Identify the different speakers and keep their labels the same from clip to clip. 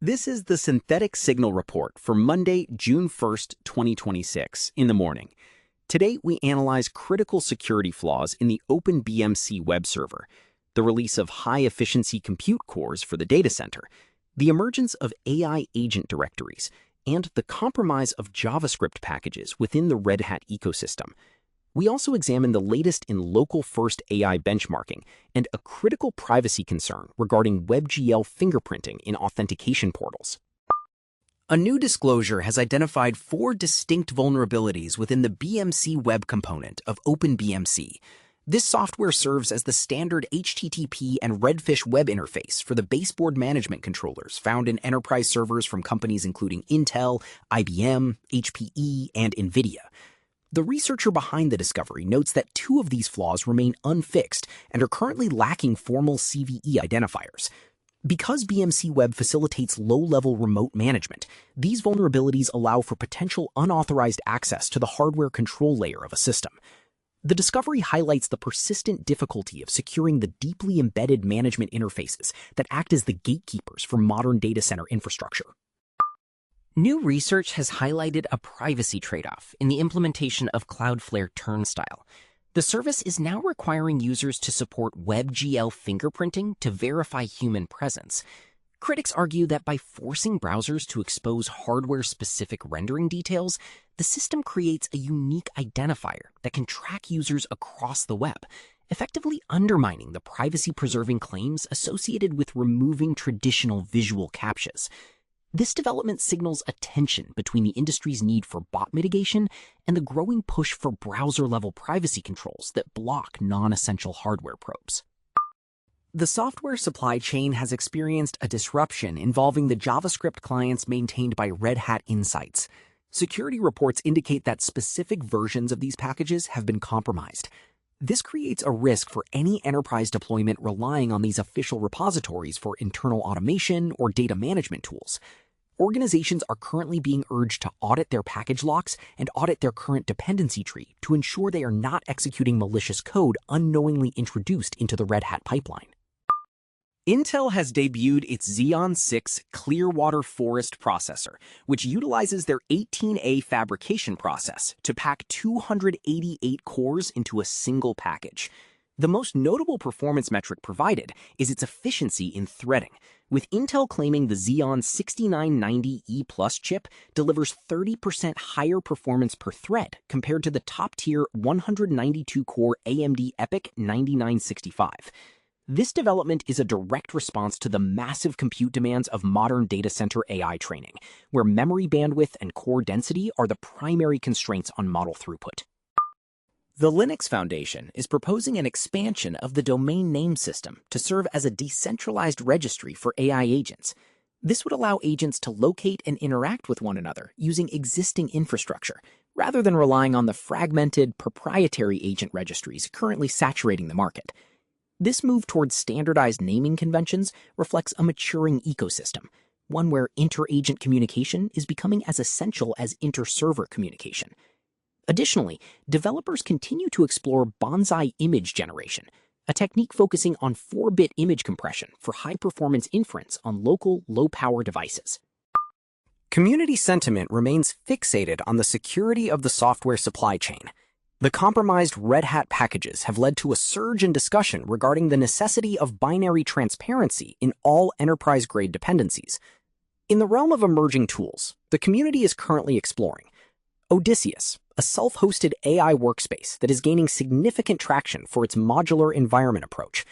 Speaker 1: This is the Synthetic Signal Report for Monday, June 1st, 2026, in the morning. Today, we analyze critical security flaws in the OpenBMC web server, the release of high-efficiency compute cores for the data center, the emergence of AI agent directories, and the compromise of JavaScript packages within the RedHat ecosystem. We also examine the latest in local-first AI benchmarking and a critical privacy concern regarding WebGL fingerprinting in authentication portals. A new disclosure has identified 4 distinct vulnerabilities within the BMC web component of OpenBMC. This software serves as the standard HTTP and Redfish web interface for the baseboard management controllers found in enterprise servers from companies including Intel, IBM, HPE, and NVIDIA. The researcher behind the discovery notes that 2 of these flaws remain unfixed and are currently lacking formal CVE identifiers. Because BMC Web facilitates low-level remote management, these vulnerabilities allow for potential unauthorized access to the hardware control layer of a system. The discovery highlights the persistent difficulty of securing the deeply embedded management interfaces that act as the gatekeepers for modern data center infrastructure.
Speaker 2: New research has highlighted a privacy trade-off in the implementation of Cloudflare Turnstile. The service is now requiring users to support WebGL fingerprinting to verify human presence. Critics argue that by forcing browsers to expose hardware-specific rendering details, the system creates a unique identifier that can track users across the web, effectively undermining the privacy-preserving claims associated with removing traditional visual captchas. This development signals a tension between the industry's need for bot mitigation and the growing push for browser-level privacy controls that block non-essential hardware probes.
Speaker 1: The software supply chain has experienced a disruption involving the JavaScript clients maintained by RedHat Insights. Security reports indicate that specific versions of these packages have been compromised. This creates a risk for any enterprise deployment relying on these official repositories for internal automation or data management tools. Organizations are currently being urged to audit their package locks and audit their current dependency tree to ensure they are not executing malicious code unknowingly introduced into the RedHat pipeline. Intel has debuted its Xeon 6 Clearwater Forest processor, which utilizes their 18A fabrication process to pack 288 cores into a single package. The most notable performance metric provided is its efficiency in threading, with Intel claiming the Xeon 6990E+ chip delivers 30% higher performance per thread compared to the top-tier 192-core AMD EPYC 9965. This development is a direct response to the massive compute demands of modern data center AI training, where memory bandwidth and core density are the primary constraints on model throughput. The Linux Foundation is proposing an expansion of the domain name system to serve as a decentralized registry for AI agents. This would allow agents to locate and interact with one another using existing infrastructure, rather than relying on the fragmented, proprietary agent registries currently saturating the market. This move towards standardized naming conventions reflects a maturing ecosystem, one where inter-agent communication is becoming as essential as inter-server communication. Additionally, developers continue to explore bonsai image generation, a technique focusing on 4-bit image compression for high-performance inference on local, low-power devices. Community sentiment remains fixated on the security of the software supply chain. The compromised RedHat packages have led to a surge in discussion regarding the necessity of binary transparency in all enterprise-grade dependencies. In the realm of emerging tools, the community is currently exploring Odysseus, a self-hosted AI workspace that is gaining significant traction for its modular environment approach.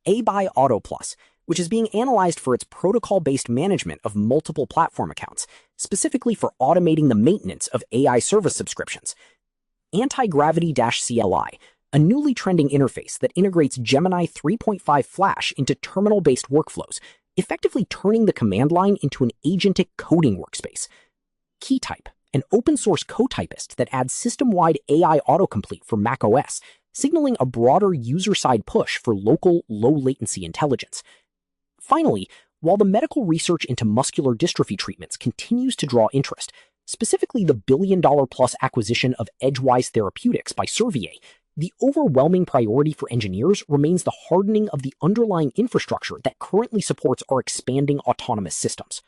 Speaker 1: ABI Auto Plus, which is being analyzed for its protocol-based management of multiple platform accounts, specifically for automating the maintenance of AI service subscriptions. Anti-Gravity-CLI, a newly trending interface that integrates Gemini 3.5 Flash into terminal-based workflows, effectively turning the command line into an agentic coding workspace. Keytype, an open-source cotypist that adds system-wide AI autocomplete for macOS, signaling a broader user-side push for local, low-latency intelligence. Finally, while the medical research into muscular dystrophy treatments continues to draw interest, specifically the billion-dollar-plus acquisition of Edgewise Therapeutics by Servier, the overwhelming priority for engineers remains the hardening of the underlying infrastructure that currently supports our expanding autonomous systems.